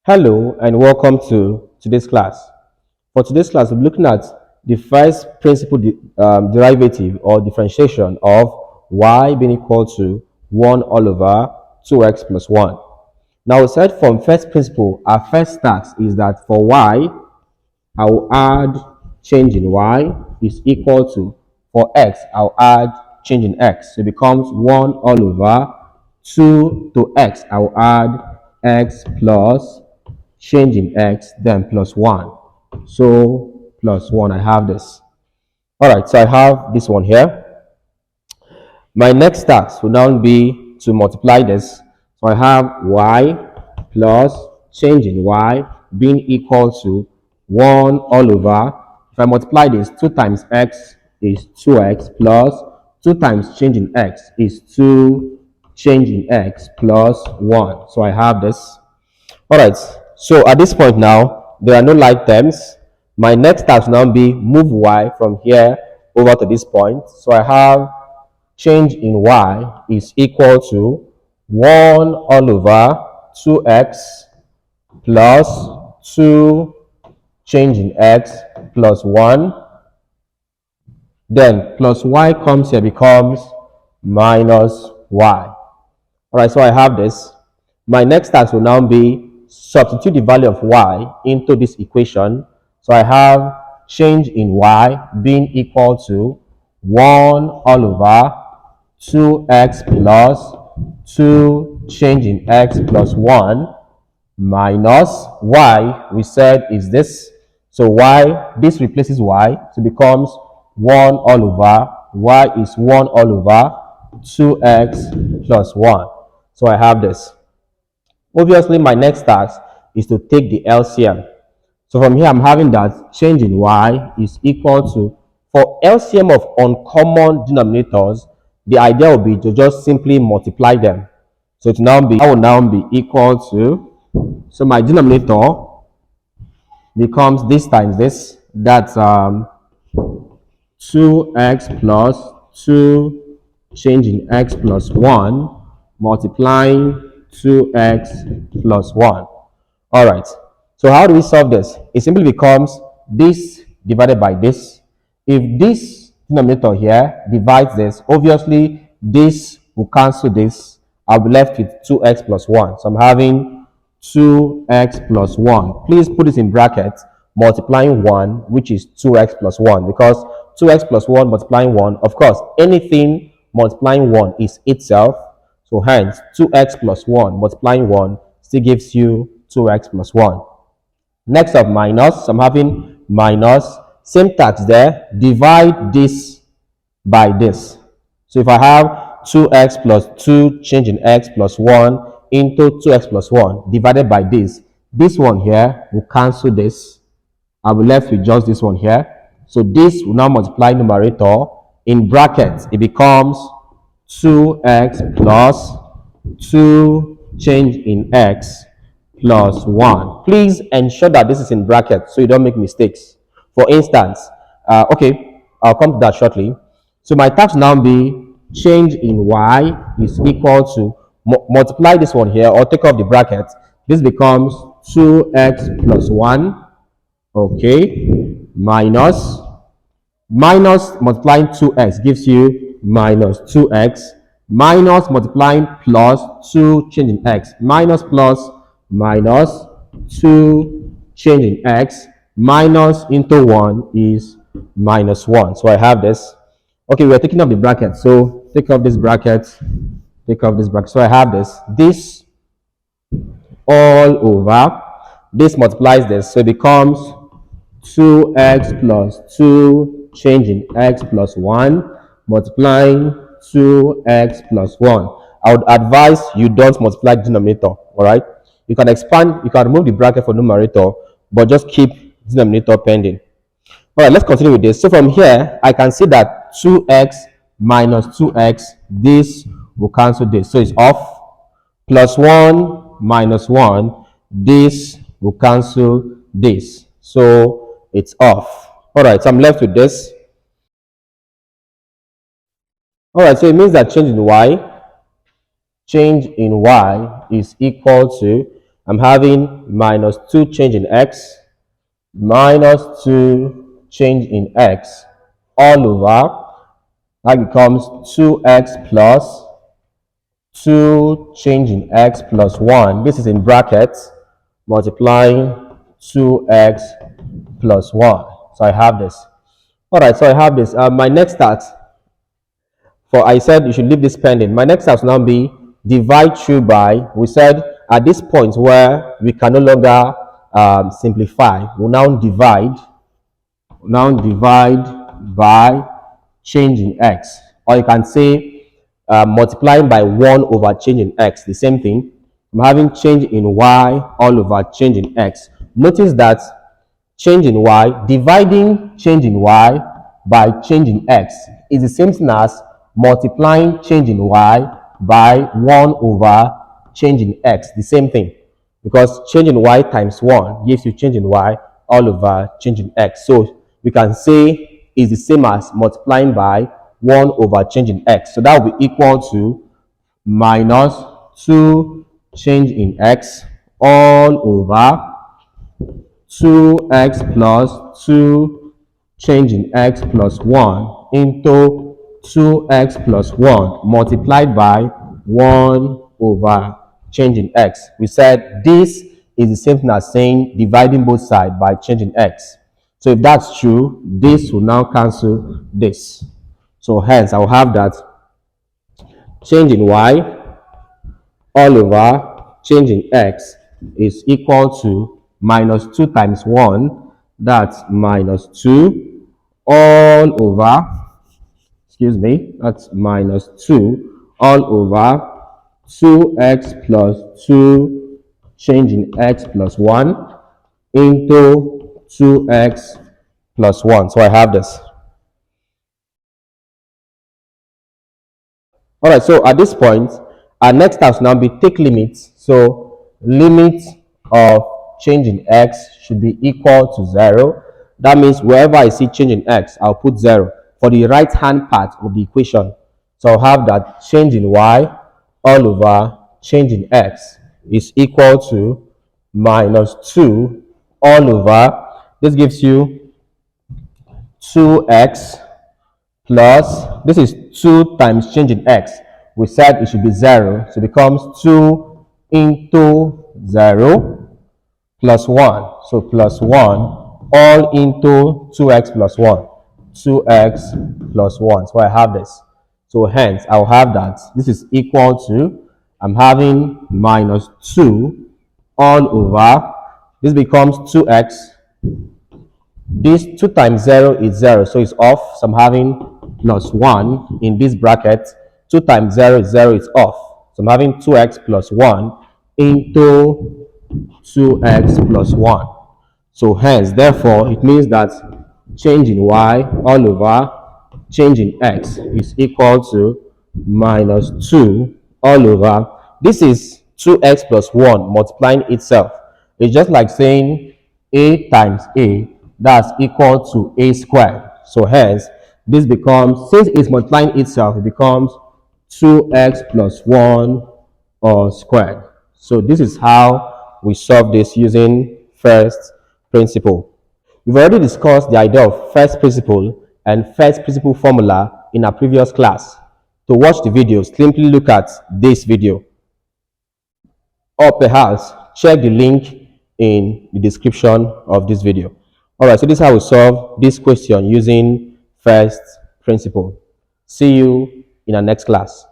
Hello and welcome to today's class. For today's class, we'll be looking at the first principal derivative or differentiation of y being equal to 1 all over 2x plus 1. Now, we said from first principle, our first task is that for y, I will add change in y is equal to, for x, I'll add change in x. So it becomes 1 all over 2 to x. I will add x plus change in x, then plus 1. So plus 1, I have this. All right, so I have this one here. My next task will now be to multiply this. So I have y plus change in y being equal to 1 all over. If I multiply this, 2 times x is 2x plus 2 times change in x is 2 change in x plus 1. So I have this. All right, so at this point now, there are no like terms. My next task will now be move y from here over to this point. So I have change in y is equal to 1 all over 2x plus 2 change in x plus 1. Then plus y comes here, becomes minus y. All right, so I have this. My next task will now be substitute the value of y into this equation. So I have change in y being equal to 1 all over 2x plus 2 change in x plus 1 minus y, we said is this. So y, this replaces y, so it becomes 1 all over, y is 1 all over 2x plus 1. So I have this. Obviously, my next task is to take the LCM. So from here, I'm having that change in y is equal to, for LCM of uncommon denominators, the idea will be to just simply multiply them. So it now be, I will now be equal to, so my denominator becomes this times this, that's 2x plus 2 change in x plus 1 multiplying 2x plus 1. All right, so how do we solve this? It simply becomes this divided by this. If this denominator here divides this, obviously this will cancel this. I'll be left with 2x plus 1. So I'm having 2x plus 1. Please put this in brackets, multiplying 1, which is 2x plus 1, because 2x plus 1 multiplying 1, of course, anything multiplying 1 is itself. So hence, 2x plus 1 multiplying 1 still gives you 2x plus 1. Next up, minus. So I'm having minus. Same tax there. Divide this by this. So if I have 2x plus 2 change in x plus 1 into 2x plus 1 divided by this one here will cancel this. I'll be left with just this one here. So this will now multiply numerator. In brackets, it becomes 2x plus 2 change in x plus 1. Please ensure that this is in brackets so you don't make mistakes. For instance, okay, I'll come to that shortly. So my task now be change in y is equal to, multiply this one here or take off the bracket. This becomes 2x plus 1, okay, minus multiplying 2x gives you minus 2x, minus multiplying plus 2 change in x, minus plus minus 2 change in x, minus into 1 is minus 1. So I have this. Okay, we are taking off the bracket. So take off this bracket, take off this bracket. So I have this all over. This multiplies this. So it becomes 2x plus 2 change in x plus 1 multiplying 2x plus 1. I would advise you don't multiply the denominator. All right, you can expand, you can remove the bracket for numerator, but just keep denominator pending. All right, let's continue with this. So from here, I can see that 2x minus 2x, this will cancel this. So it's off. Plus 1 minus 1, this will cancel this. So it's off. All right, so I'm left with this. All right, so it means that change in y is equal to, I'm having minus 2 change in x minus 2 change in x all over, that becomes 2x plus 2 change in x plus 1. This is in brackets multiplying 2x plus 1. So I have this. All right, so I have this. My next task, for I said you should leave this pending. My next task will now be divide through by. We said at this point where we can no longer simplify, we'll now divide by changing x, or you can say multiplying by 1 over change in x, the same thing. I'm having change in y all over change in x. Notice that change in y, dividing change in y by change in x is the same thing as multiplying change in y by 1 over change in x, the same thing, because change in y times 1 gives you change in y all over change in x. So we can say is the same as multiplying by 1 over change in x. So that will be equal to minus 2 change in x all over 2x plus 2 change in x plus 1 into 2x plus 1 multiplied by 1 over change in x. We said this is the same thing as saying dividing both sides by changing x. So if that's true, this will now cancel this. So hence, I will have that change in y all over change in x is equal to minus 2 times 1, that's minus 2 all over, excuse me, that's minus 2 all over 2x plus 2 change in x plus 1 into 2x plus 1. So I have this. All right, so at this point, our next task now be take limits. So limit of change in x should be equal to 0. That means wherever I see change in x, I'll put 0 for the right hand part of the equation. So I'll have that change in y all over change in x is equal to minus 2 all over, this gives you 2x plus, this is 2 times change in x. We said it should be 0, so it becomes 2 into 0 plus 1. So plus 1 all into 2x plus 1. 2x plus 1. So I have this. So hence, I'll have that. This is equal to, I'm having minus 2 all over, this becomes 2x. This 2 times 0 is 0, so it's off. So I'm having plus 1 in this bracket. 2 times 0 is 0, it's off. So I'm having 2x plus 1 into 2x plus 1. So hence, therefore, it means that change in y all over change in x is equal to minus 2 all over. This is 2x plus 1 multiplying itself. It's just like saying a times a, that's equal to a squared. So hence, this becomes, since it's multiplying itself, it becomes 2x plus 1 all squared. So this is how we solve this using first principle. We've already discussed the idea of first principle and first principle formula in our previous class. To watch the videos, simply look at this video, or perhaps check the link in the description of this video. All right, so this is how we solve this question using first principle. See you in our next class.